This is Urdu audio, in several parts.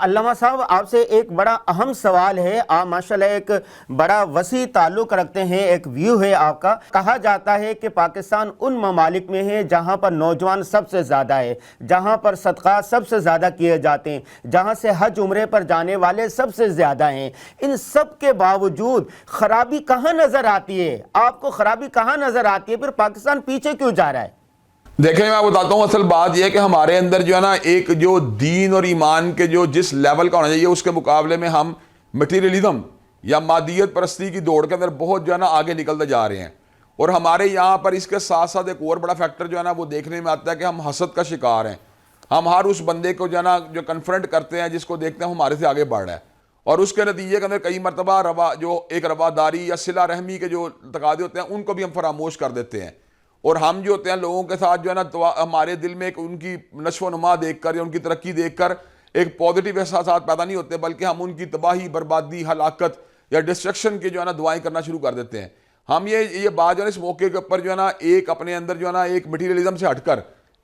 علامہ صاحب آپ سے ایک بڑا اہم سوال ہے. آپ ماشاءاللہ ایک بڑا وسیع تعلق رکھتے ہیں, ایک ویو ہے آپ کا. کہا جاتا ہے کہ پاکستان ان ممالک میں ہے جہاں پر نوجوان سب سے زیادہ ہے, جہاں پر صدقات سب سے زیادہ کیے جاتے ہیں, جہاں سے حج عمرے پر جانے والے سب سے زیادہ ہیں. ان سب کے باوجود خرابی کہاں نظر آتی ہے؟ آپ کو خرابی کہاں نظر آتی ہے؟ پھر پاکستان پیچھے کیوں جا رہا ہے؟ دیکھیں میں بتاتا ہوں, اصل بات یہ ہے کہ ہمارے اندر جو ہے نا ایک جو دین اور ایمان کے جو جس لیول کا ہونا چاہیے اس کے مقابلے میں ہم مٹیریلزم یا مادیت پرستی کی دوڑ کے اندر بہت جو ہے نا آگے نکلتے جا رہے ہیں. اور ہمارے یہاں پر اس کے ساتھ ساتھ ایک اور بڑا فیکٹر جو ہے نا وہ دیکھنے میں آتا ہے کہ ہم حسد کا شکار ہیں. ہم ہر اس بندے کو جو ہے نا جو کنفرنٹ کرتے ہیں, جس کو دیکھتے ہیں ہمارے سے آگے بڑھ رہا ہے, اور اس کے نتیجے کے اندر کئی مرتبہ جو ایک رواداری یا صلہ رحمی کے جو تقاضے ہوتے ہیں ان کو بھی ہم فراموش کر دیتے ہیں. اور ہم جو ہوتے ہیں لوگوں کے ساتھ جو ہے نا ہمارے دل میں ایک ان کی نشو و نما دیکھ کر یا ان کی ترقی دیکھ کر ایک پازیٹیو احساسات پیدا نہیں ہوتے, بلکہ ہم ان کی تباہی, بربادی, ہلاکت یا ڈسٹرکشن کی جو ہے نا دعائیں کرنا شروع کر دیتے ہیں. ہم یہ بات جو ہے اس موقع کے اوپر جو ہے نا ایک اپنے اندر جو ہے نا ایک مٹیریلزم سے ہٹ کر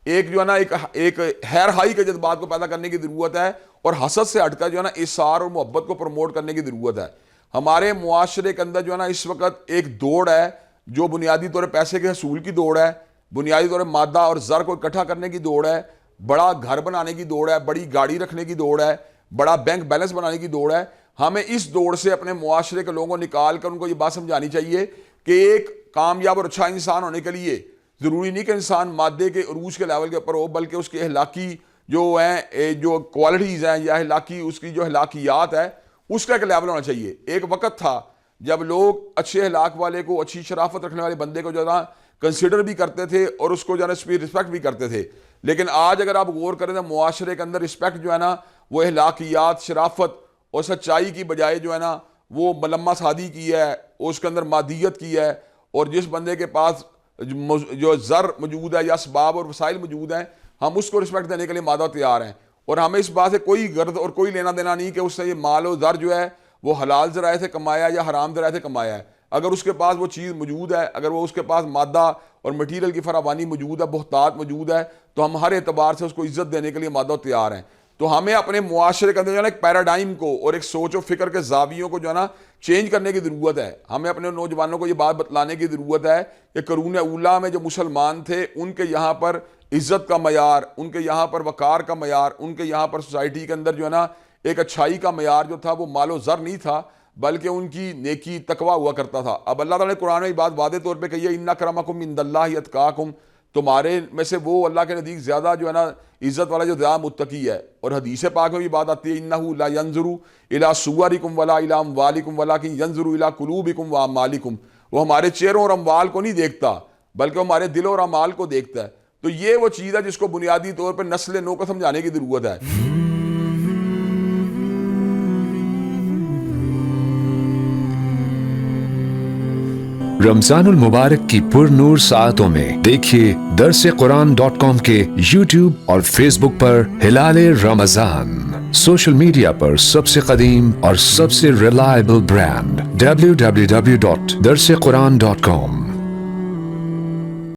ایک جو ہے نا ایک ہیر ہائی کے جذبات کو پیدا کرنے کی ضرورت ہے, اور حسد سے ہٹ کر جو ہے نا اثار اور محبت کو پروموٹ کرنے کی ضرورت ہے. ہمارے معاشرے کے اندر جو ہے نا اس وقت ایک دوڑ ہے جو بنیادی طور پر پیسے کے حصول کی دوڑ ہے, بنیادی طور پر مادہ اور زر کو اکٹھا کرنے کی دوڑ ہے, بڑا گھر بنانے کی دوڑ ہے, بڑی گاڑی رکھنے کی دوڑ ہے, بڑا بینک بیلنس بنانے کی دوڑ ہے. ہمیں اس دوڑ سے اپنے معاشرے کے لوگوں کو نکال کر ان کو یہ بات سمجھانی چاہیے کہ ایک کامیاب اور اچھا انسان ہونے کے لیے ضروری نہیں کہ انسان مادے کے عروج کے لیول کے اوپر ہو, بلکہ اس کے اخلاقی جو ہیں جو کوالٹیز ہیں یا اخلاقی اس کی جو اخلاقیات ہے اس کا ایک لیول ہونا چاہیے. ایک وقت تھا جب لوگ اچھے اخلاق والے کو, اچھی شرافت رکھنے والے بندے کو جو ہے نا کنسیڈر بھی کرتے تھے اور اس کو جو ہے نا رسپیکٹ بھی کرتے تھے. لیکن آج اگر آپ غور کریں تو معاشرے کے اندر رسپیکٹ جو ہے نا وہ اخلاقیات, شرافت اور سچائی کی بجائے جو ہے نا وہ ملمہ سادی کی ہے, اس کے اندر مادیت کی ہے. اور جس بندے کے پاس جو زر موجود ہے یا اسباب اور وسائل موجود ہیں, ہم اس کو رسپیکٹ دینے کے لیے مادہ تیار ہیں. اور ہمیں اس بات سے کوئی غرض اور کوئی لینا دینا نہیں کہ اس سے یہ مال و زر جو ہے وہ حلال ذرائع سے کمایا یا حرام ذرائع سے کمایا ہے. اگر اس کے پاس وہ چیز موجود ہے, اگر وہ اس کے پاس مادہ اور مٹیریل کی فراوانی موجود ہے, بہتات موجود ہے, تو ہم ہر اعتبار سے اس کو عزت دینے کے لیے مادہ تیار ہیں. تو ہمیں اپنے معاشرے کے اندر جو ہے نا ایک پیراڈائم کو اور ایک سوچ و فکر کے زاویوں کو جو ہے نا چینج کرنے کی ضرورت ہے. ہمیں اپنے نوجوانوں کو یہ بات بتلانے کی ضرورت ہے کہ قرون اولیٰ میں جو مسلمان تھے ان کے یہاں پر عزت کا معیار, ان کے یہاں پر وقار کا معیار, ان کے یہاں پر سوسائٹی کے اندر جو ہے نا ایک اچھائی کا معیار جو تھا وہ مال و زر نہیں تھا, بلکہ ان کی نیکی تقویٰ ہوا کرتا تھا. اب اللہ تعالیٰ نے قرآن میں بات واضح طور پہ کہی ہے, ان اکرمکم عند اللہ اتقاکم, تمہارے میں سے وہ اللہ کے نزدیک زیادہ جو ہے نا عزت والا جو زیادہ متقی ہے. اور حدیث پاک میں بھی بات آتی ہے, انہ لا ینظر الی صورکم ولا الی اموالکم ولکن ینظر الی قلوبکم واعمالکم, وہ ہمارے چہروں اور اموال کو نہیں دیکھتا بلکہ وہ ہمارے دل اور اعمال کو دیکھتا ہے. تو یہ وہ چیز ہے جس کو بنیادی طور پر نسل نو کو سمجھانے کی ضرورت ہے. رمضان المبارک کی پر نور ساعتوں میں دیکھیے درسقرآن.com کے یوٹیوب اور فیس بک پر ہلال رمضان. سوشل میڈیا پر سب سے قدیم اور سب سے ریلائبل برانڈ www.درسقرآن.com.